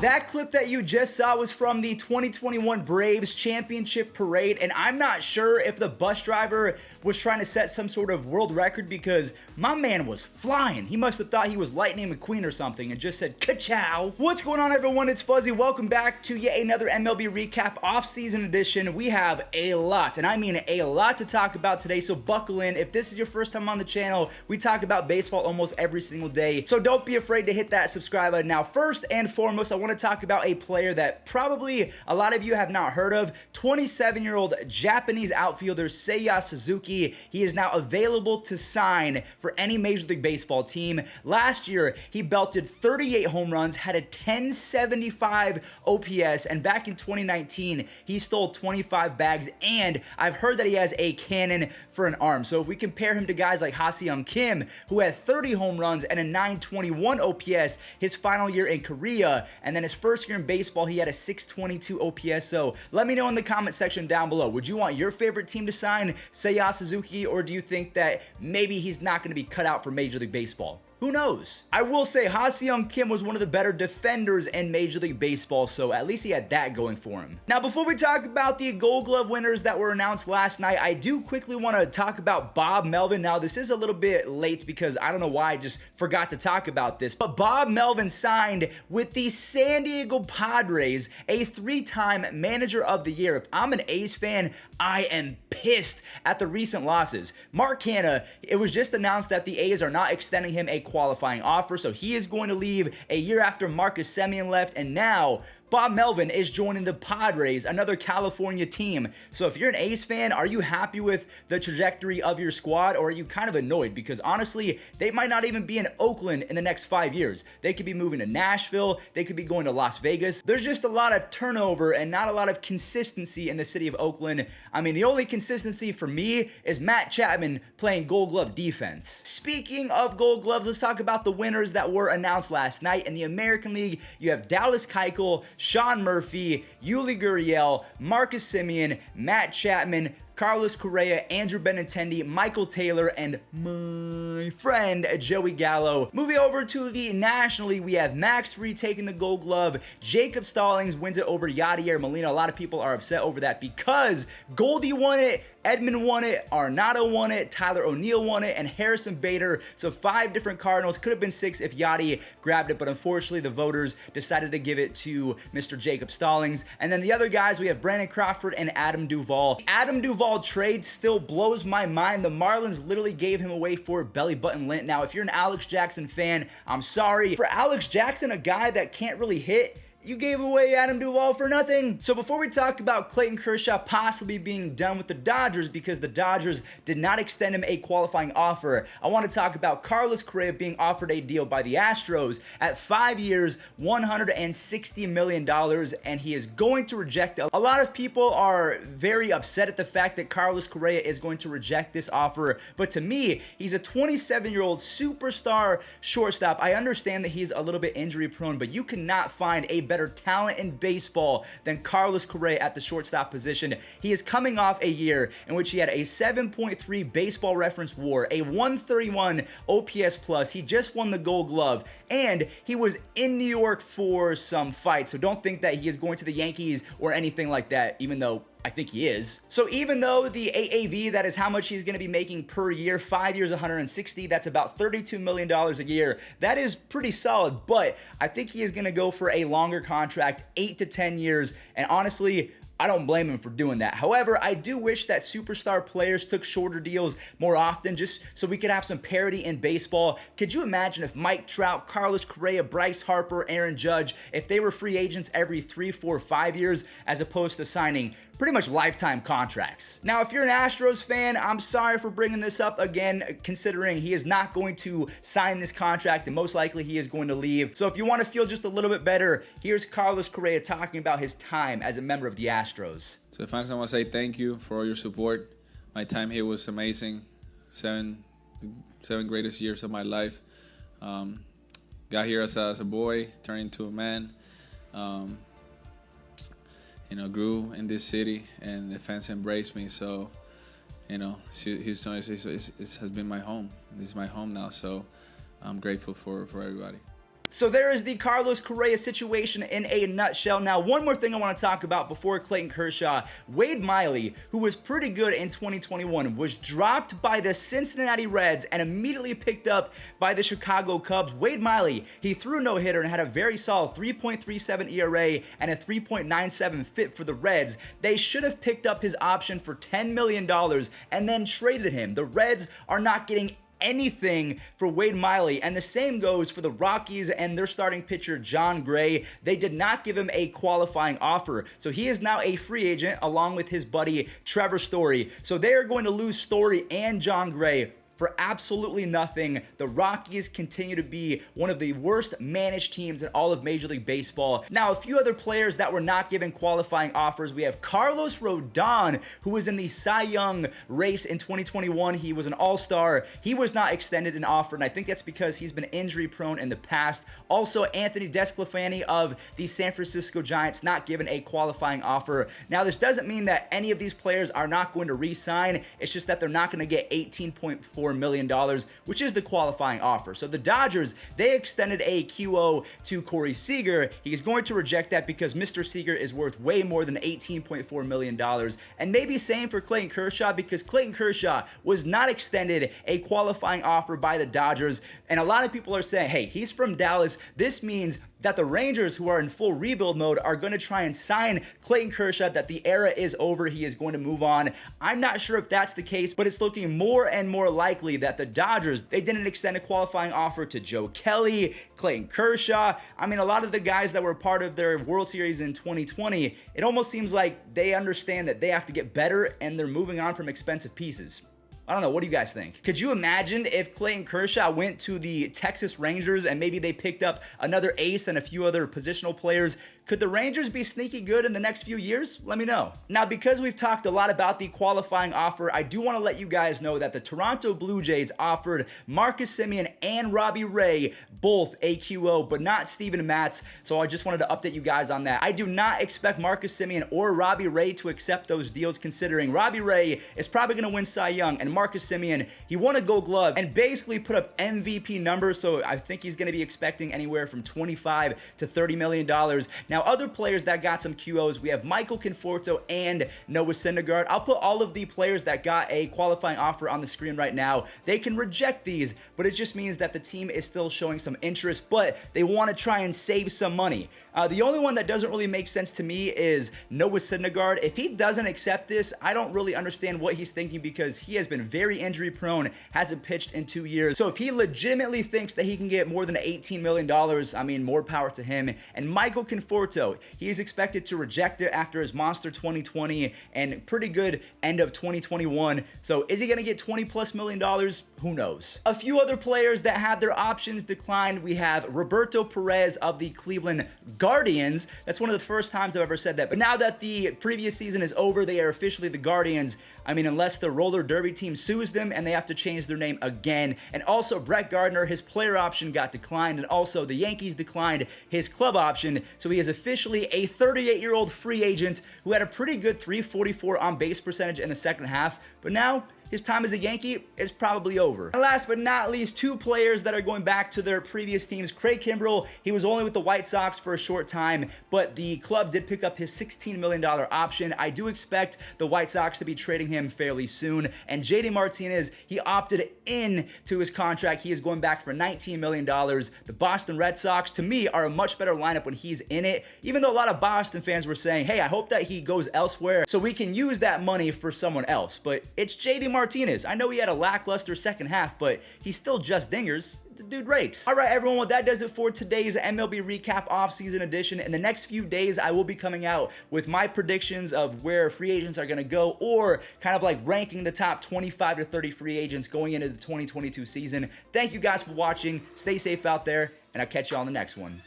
That clip that you just saw was from the 2021 Braves championship parade, and I'm not sure if the bus driver was trying to set some sort of world record because my man was flying. He must have thought he was Lightning McQueen or something and just said ka-chow. What's going on, everyone? It's Fuzzy. Welcome back to yet another MLB recap off-season edition. We have a lot, and I mean a lot to talk about today, so buckle in. If this is your first time on the channel, we talk about baseball almost every single day, so don't be afraid to hit that subscribe button. Now, first and foremost, I want to talk about a player that probably a lot of you have not heard of. 27-year-old Japanese outfielder Seiya Suzuki. He is now available to sign for any Major League Baseball team. Last year, he belted 38 home runs, had a 1075 OPS, and back in 2019, he stole 25 bags, and I've heard that he has a cannon for an arm. So if we compare him to guys like Ha-Seong Kim, who had 30 home runs and a 921 OPS his final year in Correa, and then his first year in baseball, he had a 622 OPS. So let me know in the comment section down below. Would you want your favorite team to sign Seiya Suzuki, or do you think that maybe he's not going to be cut out for Major League Baseball? Who knows? I will say Ha-Seong Kim was one of the better defenders in Major League Baseball, so at least he had that going for him. Now, before we talk about the Gold Glove winners that were announced last night, I do quickly want to talk about Bob Melvin. Now, this is a little bit late because I don't know why I just forgot to talk about this, but Bob Melvin signed with the San Diego Padres, a three-time Manager of the Year. If I'm an A's fan, I am pissed at the recent losses. Mark Canha, it was just announced that the A's are not extending him a qualifying offer, so he is going to leave a year after Marcus Semien left, and now Bob Melvin is joining the Padres, another California team. So if you're an A's fan, are you happy with the trajectory of your squad, or are you kind of annoyed? Because honestly, they might not even be in Oakland in the next 5 years. They could be moving to Nashville. They could be going to Las Vegas. There's just a lot of turnover and not a lot of consistency in the city of Oakland. I mean, the only consistency for me is Matt Chapman playing Gold Glove defense. Speaking of Gold Gloves, let's talk about the winners that were announced last night. In the American League, you have Dallas Keuchel, Sean Murphy, Yuli Gurriel, Marcus Semien, Matt Chapman, Carlos Correa, Andrew Benintendi, Michael Taylor, and my friend Joey Gallo. Moving over to the National League, we have Max Fried taking the Gold Glove. Jacob Stallings wins it over Yadier Molina. A lot of people are upset over that because Goldie won it, Edman won it, Arenado won it, Tyler O'Neill won it, and Harrison Bader. So 5 different Cardinals. Could have been 6 if Yadi grabbed it, but unfortunately the voters decided to give it to Mr. Jacob Stallings. And then the other guys, we have Brandon Crawford and Adam Duvall. Adam Duvall trade still blows my mind. The Marlins literally gave him away for belly button lint. Now, if you're an Alex Jackson fan, I'm sorry. For Alex Jackson, a guy that can't really hit, you gave away Adam Duvall for nothing. So before we talk about Clayton Kershaw possibly being done with the Dodgers because the Dodgers did not extend him a qualifying offer, I want to talk about Carlos Correa being offered a deal by the Astros at 5 years, $160 million, and he is going to reject it. A lot of people are very upset at the fact that Carlos Correa is going to reject this offer, but to me, he's a 27-year-old superstar shortstop. I understand that he's a little bit injury prone, but you cannot find a better talent in baseball than Carlos Correa at the shortstop position. He is coming off a year in which he had a 7.3 baseball reference WAR, a 131 OPS plus. He just won the Gold Glove, and he was in New York for some fights. So don't think that he is going to the Yankees or anything like that, even though I think he is. So even though the AAV, that is how much he's going to be making per year, 5 years, 160, that's about $32 million a year. That is pretty solid, but I think he is going to go for a longer contract, 8 to 10 years, and honestly, I don't blame him for doing that. However, I do wish that superstar players took shorter deals more often just so we could have some parity in baseball. Could you imagine if Mike Trout, Carlos Correa, Bryce Harper, Aaron Judge, if they were free agents every 3, 4, 5 years as opposed to signing pretty much lifetime contracts? Now, if you're an Astros fan, I'm sorry for bringing this up again, considering he is not going to sign this contract and most likely he is going to leave. So if you want to feel just a little bit better, here's Carlos Correa talking about his time as a member of the Astros. So fans, I want to say thank you for all your support. My time here was amazing. Seven greatest years of my life. Got here as a boy, turned into a man. Grew in this city, and the fans embraced me. So, Houston has been my home. This is my home now. So, I'm grateful for everybody. So there is the Carlos Correa situation in a nutshell. Now, one more thing I want to talk about before Clayton Kershaw. Wade Miley, who was pretty good in 2021, was dropped by the Cincinnati Reds and immediately picked up by the Chicago Cubs. Wade Miley, he threw a no-hitter and had a very solid 3.37 ERA and a 3.97 FIP for the Reds. They should have picked up his option for $10 million and then traded him. The Reds are not getting anything for Wade Miley, and the same goes for the Rockies and their starting pitcher Jon Gray. They did not give him a qualifying offer, so he is now a free agent along with his buddy Trevor Story. So they are going to lose Story and Jon Gray for absolutely nothing. The Rockies continue to be one of the worst managed teams in all of Major League Baseball. Now, a few other players that were not given qualifying offers. We have Carlos Rodon, who was in the Cy Young race in 2021. He was an all-star. He was not extended an offer, and I think that's because he's been injury prone in the past. Also, Anthony DeSclafani of the San Francisco Giants, not given a qualifying offer. Now, this doesn't mean that any of these players are not going to re-sign. It's just that they're not going to get $18.4 million, which is the qualifying offer. So the Dodgers, they extended a QO to Corey Seager. He's going to reject that because Mr. Seager is worth way more than $18.4 million. And maybe same for Clayton Kershaw, because Clayton Kershaw was not extended a qualifying offer by the Dodgers. And a lot of people are saying, hey, he's from Dallas. This means that the Rangers, who are in full rebuild mode, are going to try and sign Clayton Kershaw, that the era is over, he is going to move on. I'm not sure if that's the case, but it's looking more and more likely that the Dodgers, they didn't extend a qualifying offer to Joe Kelly, Clayton Kershaw. I mean, a lot of the guys that were part of their World Series in 2020, it almost seems like they understand that they have to get better and they're moving on from expensive pieces. I don't know. What do you guys think? Could you imagine if Clayton Kershaw went to the Texas Rangers and maybe they picked up another ace and a few other positional players? Could the Rangers be sneaky good in the next few years? Let me know. Now, because we've talked a lot about the qualifying offer, I do want to let you guys know that the Toronto Blue Jays offered Marcus Semien and Robbie Ray both a QO, but not Steven Matz. So I just wanted to update you guys on that. I do not expect Marcus Semien or Robbie Ray to accept those deals, considering Robbie Ray is probably going to win Cy Young, and Marcus Semien, he won a Gold Glove and basically put up MVP numbers, so I think he's going to be expecting anywhere from $25 to $30 million. Now, other players that got some QOs, we have Michael Conforto and Noah Syndergaard. I'll put all of the players that got a qualifying offer on the screen right now. They can reject these, but it just means that the team is still showing some interest, but they want to try and save some money. The only one that doesn't really make sense to me is Noah Syndergaard. If he doesn't accept this, I don't really understand what he's thinking, because he has been very injury prone, hasn't pitched in 2 years. So if he legitimately thinks that he can get more than $18 million, I mean, more power to him. And Michael Conforto, he is expected to reject it after his monster 2020 and pretty good end of 2021. So is he going to get $20+ million? Who knows? A few other players that had their options declined. We have Roberto Perez of the Cleveland Guardians. That's one of the first times I've ever said that. But now that the previous season is over, they are officially the Guardians. I mean, unless the roller derby team sues them and they have to change their name again. And also Brett Gardner, his player option got declined, and also the Yankees declined his club option. So he is officially a 38-year-old free agent who had a pretty good .344 on base percentage in the second half, but now his time as a Yankee is probably over. And last but not least, two players that are going back to their previous teams. Craig Kimbrell, he was only with the White Sox for a short time, but the club did pick up his $16 million option. I do expect the White Sox to be trading him fairly soon. And JD Martinez, he opted in to his contract. He is going back for $19 million. The Boston Red Sox, to me, are a much better lineup when he's in it, even though a lot of Boston fans were saying, hey, I hope that he goes elsewhere so we can use that money for someone else. But it's JD Martinez. I know he had a lackluster second half, but he's still just dingers. The dude rakes. All right, everyone, well, that does it for today's MLB Recap Offseason Edition. In the next few days, I will be coming out with my predictions of where free agents are going to go, or kind of like ranking the top 25 to 30 free agents going into the 2022 season. Thank you guys for watching. Stay safe out there, and I'll catch you on the next one.